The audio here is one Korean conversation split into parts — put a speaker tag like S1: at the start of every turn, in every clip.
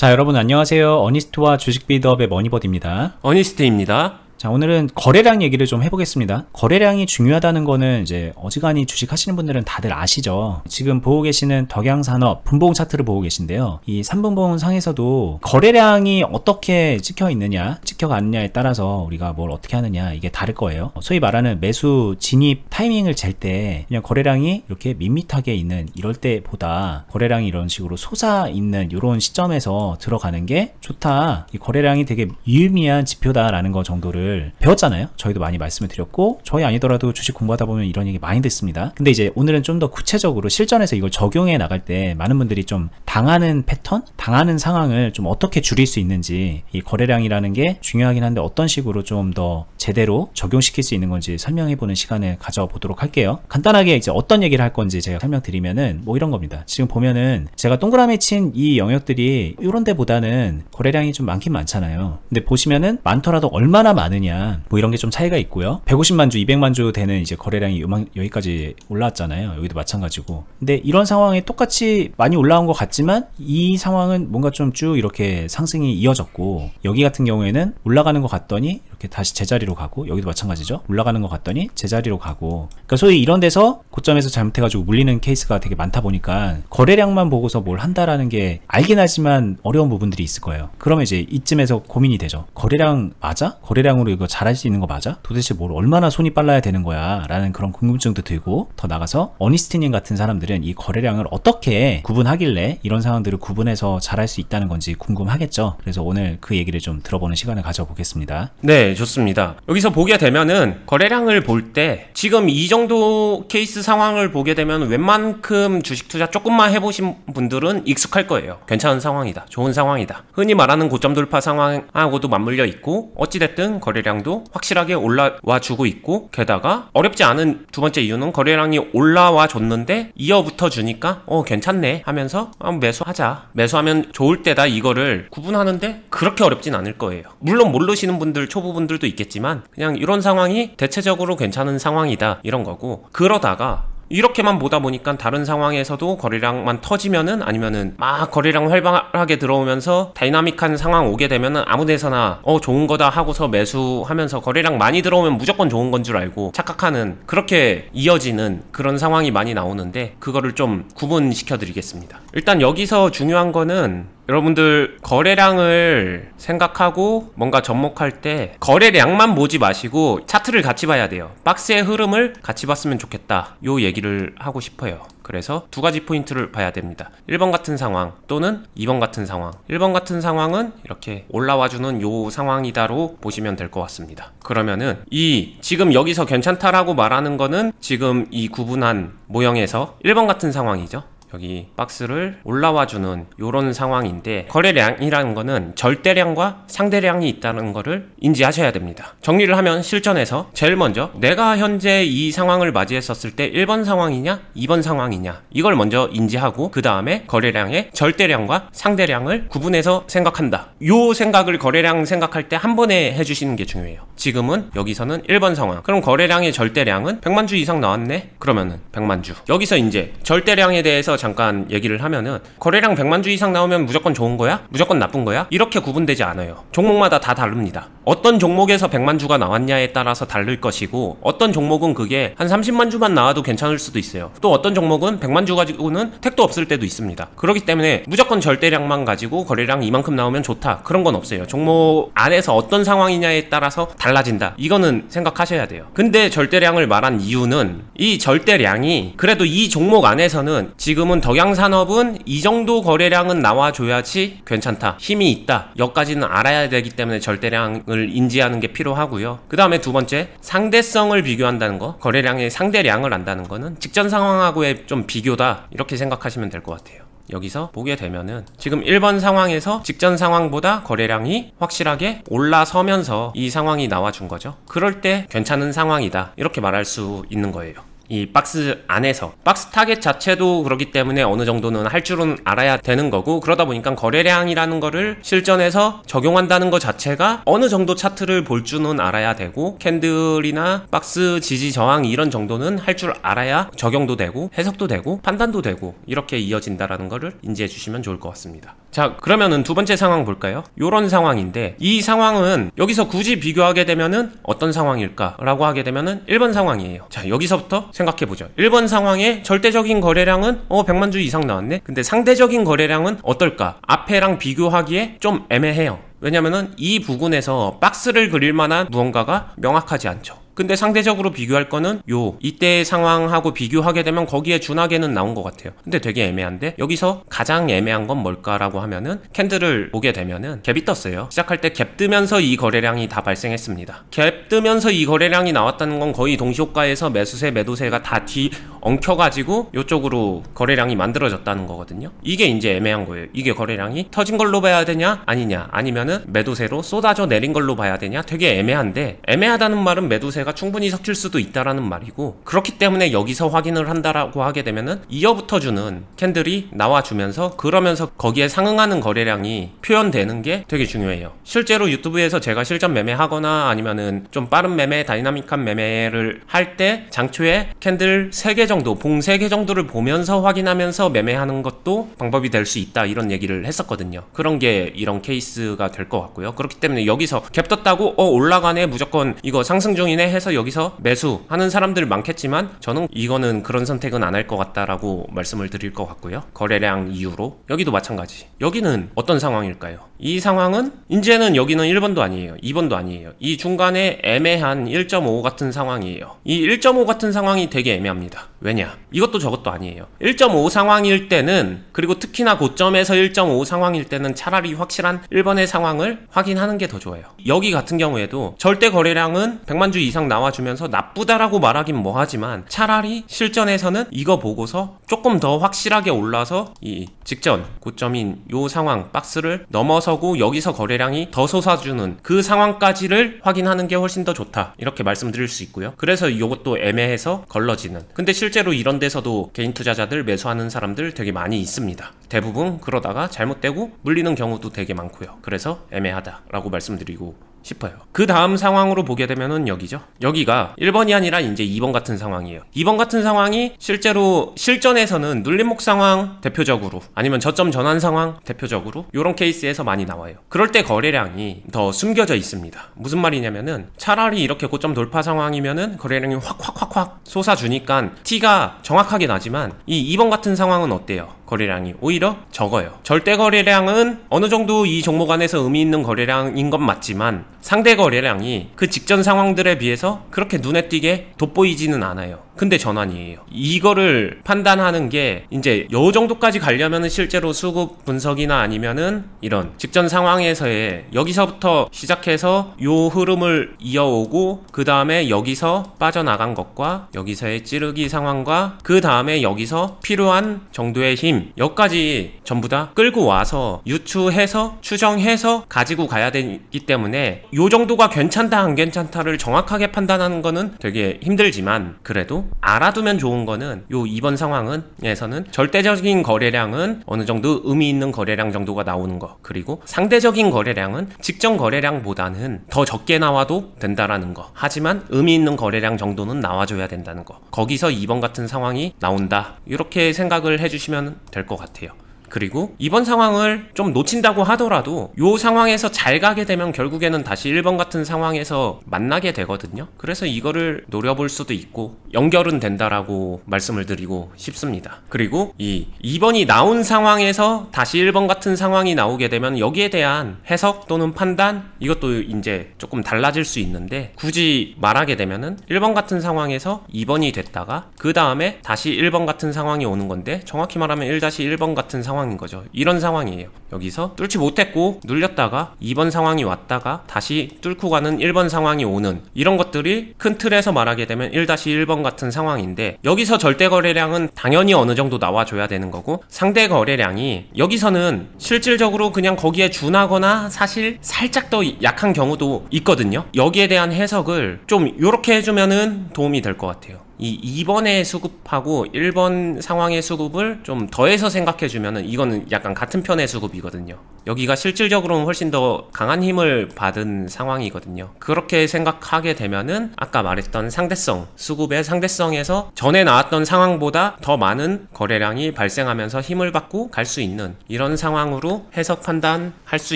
S1: 자, 여러분 안녕하세요. 어니스트와 주식 빌드업의 머니버드입니다.
S2: 어니스트입니다.
S1: 자, 오늘은 거래량 얘기를 좀 해보겠습니다. 거래량이 중요하다는 거는 이제 어지간히 주식 하시는 분들은 다들 아시죠. 지금 보고 계시는 덕양산업 분봉 차트를 보고 계신데요. 이 3분봉 상에서도 거래량이 어떻게 찍혀 있느냐, 찍혀가 않느냐에 따라서 우리가 뭘 어떻게 하느냐, 이게 다를 거예요. 소위 말하는 매수 진입 타이밍을 잴 때 그냥 거래량이 이렇게 밋밋하게 있는 이럴 때보다 거래량이 이런 식으로 솟아 있는 이런 시점에서 들어가는 게 좋다. 이 거래량이 되게 유의미한 지표다라는 거 정도를 배웠잖아요. 저희도 많이 말씀을 드렸고, 저희 아니더라도 주식 공부하다 보면 이런 얘기 많이 듣습니다. 근데 이제 오늘은 좀 더 구체적으로 실전에서 이걸 적용해 나갈 때 많은 분들이 좀 당하는 패턴, 당하는 상황을 좀 어떻게 줄일 수 있는지, 이 거래량이라는 게 중요하긴 한데 어떤 식으로 좀 더 제대로 적용시킬 수 있는 건지 설명해 보는 시간을 가져보도록 할게요. 간단하게 이제 어떤 얘기를 할 건지 제가 설명드리면은 뭐 이런 겁니다. 지금 보면은 제가 동그라미 친 이 영역들이 이런 데보다는 거래량이 좀 많긴 많잖아요. 근데 보시면은 많더라도 얼마나 많으냐, 뭐 이런 게 좀 차이가 있고요. 150만 주, 200만 주 되는 이제 거래량이 여기까지 올라왔잖아요. 여기도 마찬가지고. 근데 이런 상황에 똑같이 많이 올라온 것 같지만 이 상황은 뭔가 좀 쭉 이렇게 상승이 이어졌고, 여기 같은 경우에는 올라가는 것 같더니 이렇게 다시 제자리로 가고, 여기도 마찬가지죠. 올라가는 것 같더니 제자리로 가고, 그러니까 소위 이런 데서 고점에서 잘못해가지고 물리는 케이스가 되게 많다 보니까 거래량만 보고서 뭘 한다라는 게 알긴 하지만 어려운 부분들이 있을 거예요. 그러면 이제 이쯤에서 고민이 되죠. 거래량 맞아? 거래량으로 이거 잘할 수 있는 거 맞아? 도대체 뭘 얼마나 손이 빨라야 되는 거야? 라는 그런 궁금증도 들고, 더 나가서 어니스트님 같은 사람들은 이 거래량을 어떻게 구분하길래 이런 상황들을 구분해서 잘할 수 있다는 건지 궁금하겠죠. 그래서 오늘 그 얘기를 좀 들어보는 시간을 가져보겠습니다.
S2: 네, 좋습니다. 여기서 보게 되면은 거래량을 볼 때 지금 이 정도 케이스 상황을 보게 되면 웬만큼 주식 투자 조금만 해보신 분들은 익숙할 거예요. 괜찮은 상황이다, 좋은 상황이다. 흔히 말하는 고점 돌파 상황하고도 맞물려 있고, 어찌됐든 거래량도 확실하게 올라와 주고 있고, 게다가 어렵지 않은 두 번째 이유는 거래량이 올라와 줬는데 이어붙어 주니까 괜찮네 하면서 매수하자, 매수하면 좋을 때다, 이거를 구분하는데 그렇게 어렵진 않을 거예요. 물론 모르시는 분들, 초보분들도 있겠지만 그냥 이런 상황이 대체적으로 괜찮은 상황이다, 이런 거고, 그러다가 이렇게만 보다 보니까 다른 상황에서도 거래량만 터지면은, 아니면은 막 거래량 활발하게 들어오면서 다이나믹한 상황 오게 되면은 아무 데서나 좋은 거다 하고서 매수하면서 거래량 많이 들어오면 무조건 좋은 건 줄 알고 착각하는, 그렇게 이어지는 그런 상황이 많이 나오는데, 그거를 좀 구분시켜 드리겠습니다. 일단 여기서 중요한 거는 여러분들 거래량을 생각하고 뭔가 접목할 때 거래량만 보지 마시고 차트를 같이 봐야 돼요. 박스의 흐름을 같이 봤으면 좋겠다, 요 얘기를 하고 싶어요. 그래서 두 가지 포인트를 봐야 됩니다. 1번 같은 상황 또는 2번 같은 상황. 1번 같은 상황은 이렇게 올라와주는 요 상황이다로 보시면 될 것 같습니다. 그러면은 이 지금 여기서 괜찮다라고 말하는 거는 지금 이 구분한 모형에서 1번 같은 상황이죠. 여기 박스를 올라와주는 요런 상황인데, 거래량이라는 거는 절대량과 상대량이 있다는 거를 인지하셔야 됩니다. 정리를 하면 실전에서 제일 먼저 내가 현재 이 상황을 맞이했었을 때 1번 상황이냐 2번 상황이냐, 이걸 먼저 인지하고 그 다음에 거래량의 절대량과 상대량을 구분해서 생각한다. 요 생각을 거래량 생각할 때 한 번에 해주시는 게 중요해요. 지금은 여기서는 1번 상황, 그럼 거래량의 절대량은 100만 주 이상 나왔네? 그러면은 100만 주. 여기서 이제 절대량에 대해서 잠깐 얘기를 하면은, 거래량 100만 주 이상 나오면 무조건 좋은 거야? 무조건 나쁜 거야? 이렇게 구분되지 않아요. 종목마다 다 다릅니다. 어떤 종목에서 100만 주가 나왔냐에 따라서 다를 것이고, 어떤 종목은 그게 한 30만 주만 나와도 괜찮을 수도 있어요. 또 어떤 종목은 100만 주 가지고는 택도 없을 때도 있습니다. 그렇기 때문에 무조건 절대량만 가지고 거래량 이만큼 나오면 좋다, 그런 건 없어요. 종목 안에서 어떤 상황이냐에 따라서 달라진다, 이거는 생각하셔야 돼요. 근데 절대량을 말한 이유는, 이 절대량이 그래도 이 종목 안에서는 지금은 덕양산업은 이 정도 거래량은 나와줘야지 괜찮다, 힘이 있다, 여기까지는 알아야 되기 때문에 절대량을 인지하는 게 필요하고요. 그 다음에 두 번째, 상대성을 비교한다는 거, 거래량의 상대량을 안다는 거는 직전 상황하고의 좀 비교다, 이렇게 생각하시면 될 것 같아요. 여기서 보게 되면은 지금 1번 상황에서 직전 상황보다 거래량이 확실하게 올라서면서 이 상황이 나와준 거죠. 그럴 때 괜찮은 상황이다, 이렇게 말할 수 있는 거예요. 이 박스 안에서 박스 타겟 자체도 그렇기 때문에 어느 정도는 할 줄은 알아야 되는 거고, 그러다 보니까 거래량이라는 거를 실전에서 적용한다는 것 자체가 어느 정도 차트를 볼 줄은 알아야 되고, 캔들이나 박스 지지 저항 이런 정도는 할 줄 알아야 적용도 되고 해석도 되고 판단도 되고 이렇게 이어진다라는 거를 인지해 주시면 좋을 것 같습니다. 자, 그러면은 두 번째 상황 볼까요? 요런 상황인데, 이 상황은 여기서 굳이 비교하게 되면은 어떤 상황일까 라고 하게 되면은 1번 상황이에요. 자, 여기서부터 생각해보죠. 1번 상황에 절대적인 거래량은 100만 주 이상 나왔네. 근데 상대적인 거래량은 어떨까? 앞에랑 비교하기에 좀 애매해요. 왜냐면은 이 부분에서 박스를 그릴 만한 무언가가 명확하지 않죠. 근데 상대적으로 비교할 거는 이때의 상황하고 비교하게 되면 거기에 준하게는 나온 것 같아요. 근데 되게 애매한데, 여기서 가장 애매한 건 뭘까라고 하면은 캔들을 보게 되면은 갭이 떴어요. 시작할 때 갭 뜨면서 이 거래량이 다 발생했습니다. 갭 뜨면서 이 거래량이 나왔다는 건 거의 동시효과에서 매수세 매도세가 다 뒤 엉켜가지고 이쪽으로 거래량이 만들어졌다는 거거든요. 이게 이제 애매한 거예요. 이게 거래량이 터진 걸로 봐야 되냐 아니냐, 아니면은 매도세로 쏟아져 내린 걸로 봐야 되냐, 되게 애매한데, 애매하다는 말은 매도세 가 충분히 섞일 수도 있다라는 말이고, 그렇기 때문에 여기서 확인을 한다라고 하게 되면은 이어부터 주는 캔들이 나와주면서, 그러면서 거기에 상응하는 거래량이 표현되는 게 되게 중요해요. 실제로 유튜브에서 제가 실전 매매하거나 아니면은 좀 빠른 매매, 다이나믹한 매매를 할 때 장초에 캔들 3개 정도, 봉 3개 정도를 보면서 확인하면서 매매하는 것도 방법이 될 수 있다, 이런 얘기를 했었거든요. 그런 게 이런 케이스가 될 것 같고요. 그렇기 때문에 여기서 갭 떴다고 올라가네, 무조건 이거 상승 중이네 해서 여기서 매수하는 사람들 많겠지만, 저는 이거는 그런 선택은 안 할 것 같다라고 말씀을 드릴 것 같고요. 거래량 이유로. 여기도 마찬가지. 여기는 어떤 상황일까요? 이 상황은 이제는 여기는 1번도 아니에요, 2번도 아니에요. 이 중간에 애매한 1.5 같은 상황이에요. 이 1.5 같은 상황이 되게 애매합니다. 왜냐? 이것도 저것도 아니에요. 1.5 상황일 때는, 그리고 특히나 고점에서 1.5 상황일 때는 차라리 확실한 1번의 상황을 확인하는 게 더 좋아요. 여기 같은 경우에도 절대 거래량은 100만 주 이상 나와주면서 나쁘다라고 말하긴 뭐하지만, 차라리 실전에서는 이거 보고서 조금 더 확실하게 올라서 이 직전 고점인 요 상황 박스를 넘어서고 여기서 거래량이 더 솟아주는 그 상황까지를 확인하는 게 훨씬 더 좋다, 이렇게 말씀드릴 수 있고요. 그래서 이것도 애매해서 걸러지는, 근데 실제로 이런 데서도 개인 투자자들 매수하는 사람들 되게 많이 있습니다. 대부분 그러다가 잘못되고 물리는 경우도 되게 많고요. 그래서 애매하다라고 말씀드리고 싶어요. 그 다음 상황으로 보게 되면은 여기죠. 여기가 1번이 아니라 이제 2번 같은 상황이에요. 2번 같은 상황이 실제로 실전에서는 눌림목 상황 대표적으로, 아니면 저점 전환 상황 대표적으로 이런 케이스에서 많이 나와요. 그럴 때 거래량이 더 숨겨져 있습니다. 무슨 말이냐면은, 차라리 이렇게 고점 돌파 상황이면은 거래량이 확 솟아주니까 티가 정확하게 나지만, 이 2번 같은 상황은 어때요? 거래량이 오히려 적어요. 절대 거래량은 어느 정도 이 종목 안에서 의미 있는 거래량인 건 맞지만, 상대 거래량이 그 직전 상황들에 비해서 그렇게 눈에 띄게 돋보이지는 않아요. 근데 전환이에요. 이거를 판단하는 게, 이제 요 정도까지 가려면은 실제로 수급 분석이나 아니면은 이런 직전 상황에서의 여기서부터 시작해서 요 흐름을 이어오고, 그 다음에 여기서 빠져나간 것과 여기서의 찌르기 상황과 그 다음에 여기서 필요한 정도의 힘, 여기까지 전부 다 끌고 와서 유추해서 추정해서 가지고 가야 되기 때문에, 요 정도가 괜찮다 안 괜찮다를 정확하게 판단하는 거는 되게 힘들지만, 그래도 알아두면 좋은 거는 요 2번 상황에서는 절대적인 거래량은 어느 정도 의미 있는 거래량 정도가 나오는 거, 그리고 상대적인 거래량은 직전 거래량보다는 더 적게 나와도 된다라는 거, 하지만 의미 있는 거래량 정도는 나와줘야 된다는 거, 거기서 2번 같은 상황이 나온다, 이렇게 생각을 해주시면 될 것 같아요. 그리고 이번 상황을 좀 놓친다고 하더라도 요 상황에서 잘 가게 되면 결국에는 다시 1번 같은 상황에서 만나게 되거든요. 그래서 이거를 노려볼 수도 있고 연결은 된다라고 말씀을 드리고 싶습니다. 그리고 이 2번이 나온 상황에서 다시 1번 같은 상황이 나오게 되면 여기에 대한 해석 또는 판단, 이것도 이제 조금 달라질 수 있는데, 굳이 말하게 되면은 1번 같은 상황에서 2번이 됐다가 그 다음에 다시 1번 같은 상황이 오는 건데, 정확히 말하면 1-1번 같은 상황인 거죠. 이런 상황이에요. 여기서 뚫지 못했고 눌렸다가 2번 상황이 왔다가 다시 뚫고 가는 1번 상황이 오는, 이런 것들이 큰 틀에서 말하게 되면 1-1번 같은 상황인데, 여기서 절대 거래량은 당연히 어느 정도 나와줘야 되는 거고, 상대 거래량이 여기서는 실질적으로 그냥 거기에 준하거나 사실 살짝 더 약한 경우도 있거든요. 여기에 대한 해석을 좀 요렇게 해주면은 도움이 될 것 같아요. 이 2번의 수급하고 1번 상황의 수급을 좀 더해서 생각해주면은 이거는 약간 같은 편의 수급이거든요. 여기가 실질적으로는 훨씬 더 강한 힘을 받은 상황이거든요. 그렇게 생각하게 되면은 아까 말했던 상대성, 수급의 상대성에서 전에 나왔던 상황보다 더 많은 거래량이 발생하면서 힘을 받고 갈 수 있는 이런 상황으로 해석 판단할 수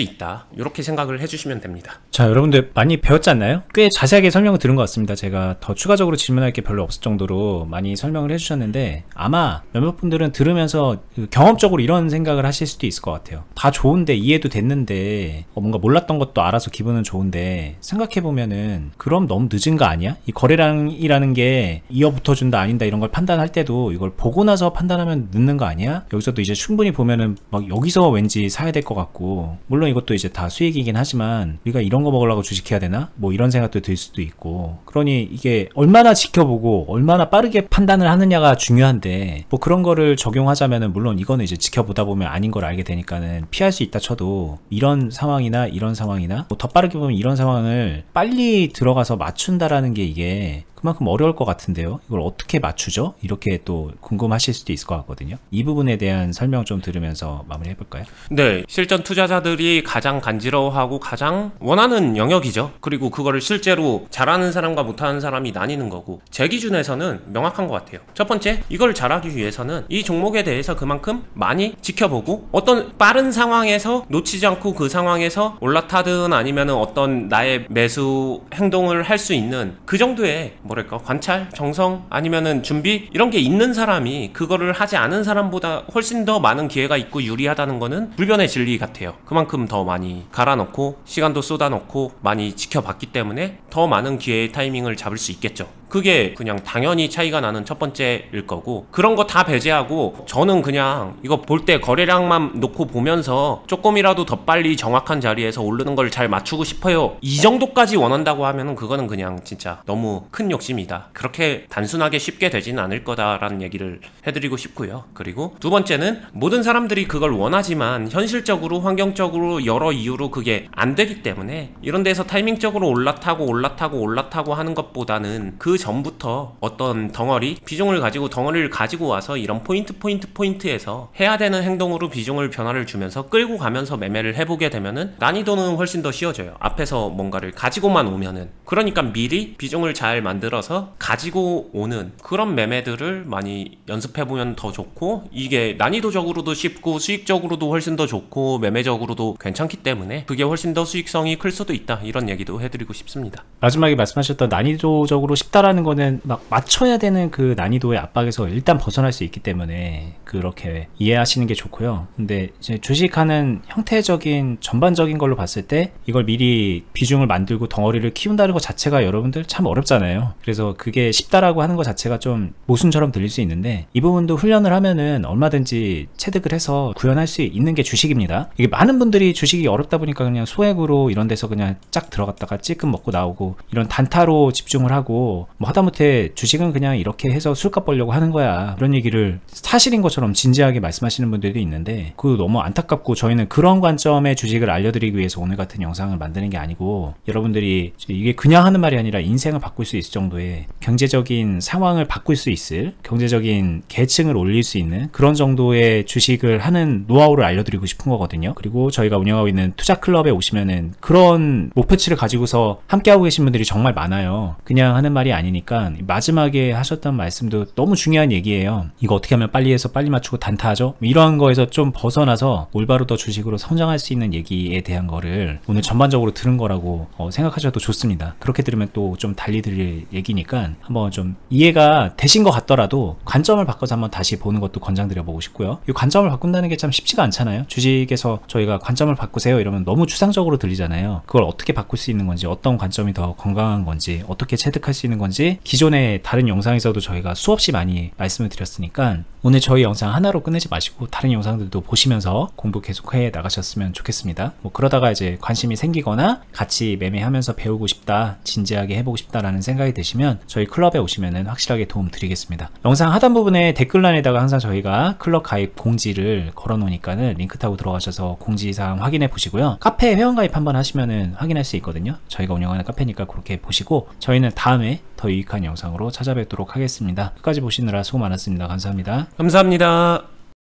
S2: 있다. 이렇게 생각을 해주시면 됩니다.
S1: 자, 여러분들 많이 배웠지 않나요? 꽤 자세하게 설명을 들은 것 같습니다. 제가 더 추가적으로 질문할 게 별로 없을 정도로 많이 설명을 해주셨는데, 아마 몇몇 분들은 들으면서 경험적으로 이런 생각을 하실 수도 있을 것 같아요. 다 좋은데, 이해도 됐는데, 뭔가 몰랐던 것도 알아서 기분은 좋은데, 생각해보면은 그럼 너무 늦은 거 아니야? 이 거래량이라는 게 이어붙어준다 아닌다 이런 걸 판단할 때도 이걸 보고 나서 판단하면 늦는 거 아니야? 여기서도 이제 충분히 보면은 막 여기서 왠지 사야 될 것 같고, 물론 이것도 이제 다 수익이긴 하지만 우리가 이런 거 먹으려고 주식해야 되나? 뭐 이런 생각도 들 수도 있고, 그러니 이게 얼마나 지켜보고 얼마나 빠르게 판단을 하느냐가 중요한데, 뭐 그런 거를 적용하자면은 물론 이거는 이제 지켜보다 보면 아닌 걸 알게 되니까는 피할 수 있다 쳐도, 이런 상황이나 이런 상황이나 뭐 더 빠르게 보면 이런 상황을 빨리 들어가서 맞춘다라는 게 이게 그만큼 어려울 것 같은데요. 이걸 어떻게 맞추죠? 이렇게 또 궁금하실 수도 있을 것 같거든요. 이 부분에 대한 설명 좀 들으면서 마무리 해볼까요?
S2: 네, 실전 투자자들이 가장 간지러워하고 가장 원하는 영역이죠. 그리고 그거를 실제로 잘하는 사람과 못하는 사람이 나뉘는 거고, 제 기준에서는 명확한 것 같아요. 첫 번째, 이걸 잘하기 위해서는 이 종목에 대해서 그만큼 많이 지켜보고, 어떤 빠른 상황에서 놓치지 않고 그 상황에서 올라타든 아니면은 어떤 나의 매수 행동을 할 수 있는 그 정도의 뭐랄까 관찰, 정성 아니면은 준비 이런 게 있는 사람이 그거를 하지 않은 사람보다 훨씬 더 많은 기회가 있고 유리하다는 거는 불변의 진리 같아요. 그만큼 더 많이 갈아넣고 시간도 쏟아넣고 많이 지켜봤기 때문에 더 많은 기회의 타이밍을 잡을 수 있겠죠. 그게 그냥 당연히 차이가 나는 첫 번째일 거고, 그런 거 다 배제하고 저는 그냥 이거 볼 때 거래량만 놓고 보면서 조금이라도 더 빨리 정확한 자리에서 오르는 걸 잘 맞추고 싶어요, 이 정도까지 원한다고 하면은 그거는 그냥 진짜 너무 큰 욕심이다. 그렇게 단순하게 쉽게 되지는 않을 거다라는 얘기를 해드리고 싶고요. 그리고 두 번째는 모든 사람들이 그걸 원하지만 현실적으로 환경적으로 여러 이유로 그게 안 되기 때문에 이런 데서 타이밍적으로 올라타고 하는 것보다는 그 전부터 어떤 덩어리, 비중을 가지고 덩어리를 가지고 와서 이런 포인트에서 해야 되는 행동으로 비중을 변화를 주면서 끌고 가면서 매매를 해보게 되면은 난이도는 훨씬 더 쉬워져요. 앞에서 뭔가를 가지고만 오면은. 그러니까 미리 비중을 잘 만들어서 가지고 오는 그런 매매들을 많이 연습해보면 더 좋고, 이게 난이도적으로도 쉽고 수익적으로도 훨씬 더 좋고 매매적으로도 괜찮기 때문에 그게 훨씬 더 수익성이 클 수도 있다, 이런 얘기도 해드리고 싶습니다.
S1: 마지막에 말씀하셨던 난이도적으로 쉽다라는 거는 막 맞춰야 되는 그 난이도의 압박에서 일단 벗어날 수 있기 때문에 그렇게 이해하시는 게 좋고요. 근데 이제 주식하는 형태적인 전반적인 걸로 봤을 때 이걸 미리 비중을 만들고 덩어리를 키운다는 것 자체가 여러분들 참 어렵잖아요. 그래서 그게 쉽다라고 하는 것 자체가 좀 모순처럼 들릴 수 있는데, 이 부분도 훈련을 하면은 얼마든지 체득을 해서 구현할 수 있는 게 주식입니다. 이게 많은 분들이 주식이 어렵다 보니까 그냥 소액으로 이런 데서 그냥 쫙 들어갔다가 찔끔 먹고 나오고 이런 단타로 집중을 하고, 뭐 하다못해 주식은 그냥 이렇게 해서 술값 벌려고 하는 거야, 이런 얘기를 사실인 것처럼 진지하게 말씀하시는 분들도 있는데, 그거 너무 안타깝고, 저희는 그런 관점의 주식을 알려드리기 위해서 오늘 같은 영상을 만드는 게 아니고, 여러분들이 이게 그냥 하는 말이 아니라 인생을 바꿀 수 있을 정도의 경제적인 상황을 바꿀 수 있을, 경제적인 계층을 올릴 수 있는 그런 정도의 주식을 하는 노하우를 알려드리고 싶은 거거든요. 그리고 저희가 운영하고 있는 투자클럽에 오시면은 그런 목표치를 가지고서 함께하고 계신 분들이 정말 많아요. 그냥 하는 말이 아니니까. 마지막에 하셨던 말씀도 너무 중요한 얘기예요. 이거 어떻게 하면 빨리 해서 빨리 맞추고 단타하죠? 이런 거에서 좀 벗어나서 올바로 더 주식으로 성장할 수 있는 얘기에 대한 거를 오늘 전반적으로 들은 거라고 생각하셔도 좋습니다. 그렇게 들으면 또 좀 달리 들릴 얘기니까 한번 좀 이해가 되신 것 같더라도 관점을 바꿔서 한번 다시 보는 것도 권장드려 보고 싶고요. 이 관점을 바꾼다는 게 참 쉽지가 않잖아요. 주식에서 저희가 관점을 바꾸세요 이러면 너무 추상적으로 들리잖아요. 그걸 어떻게 바꿀 수 있는 건지, 어떤 관점이 더 건강한 건지, 어떻게 체득할 수 있는 건지 기존의 다른 영상에서도 저희가 수없이 많이 말씀을 드렸으니까 오늘 저희 영상 하나로 끝내지 마시고 다른 영상들도 보시면서 공부 계속해 나가셨으면 좋겠습니다. 뭐 그러다가 이제 관심이 생기거나 같이 매매하면서 배우고 싶다, 진지하게 해보고 싶다라는 생각이 드시면 저희 클럽에 오시면은 확실하게 도움 드리겠습니다. 영상 하단 부분에 댓글란에다가 항상 저희가 클럽 가입 공지를 걸어 놓으니까는 링크 타고 들어가셔서 공지사항 확인해 보시고요. 카페 회원가입 한번 하시면은 확인할 수 있거든요. 저희가 운영하는 카페니까 그렇게 보시고, 저희는 다음에 더 유익한 영상으로 찾아뵙도록 하겠습니다. 끝까지 보시느라 수고 많았습니다. 감사합니다.
S2: 감사합니다.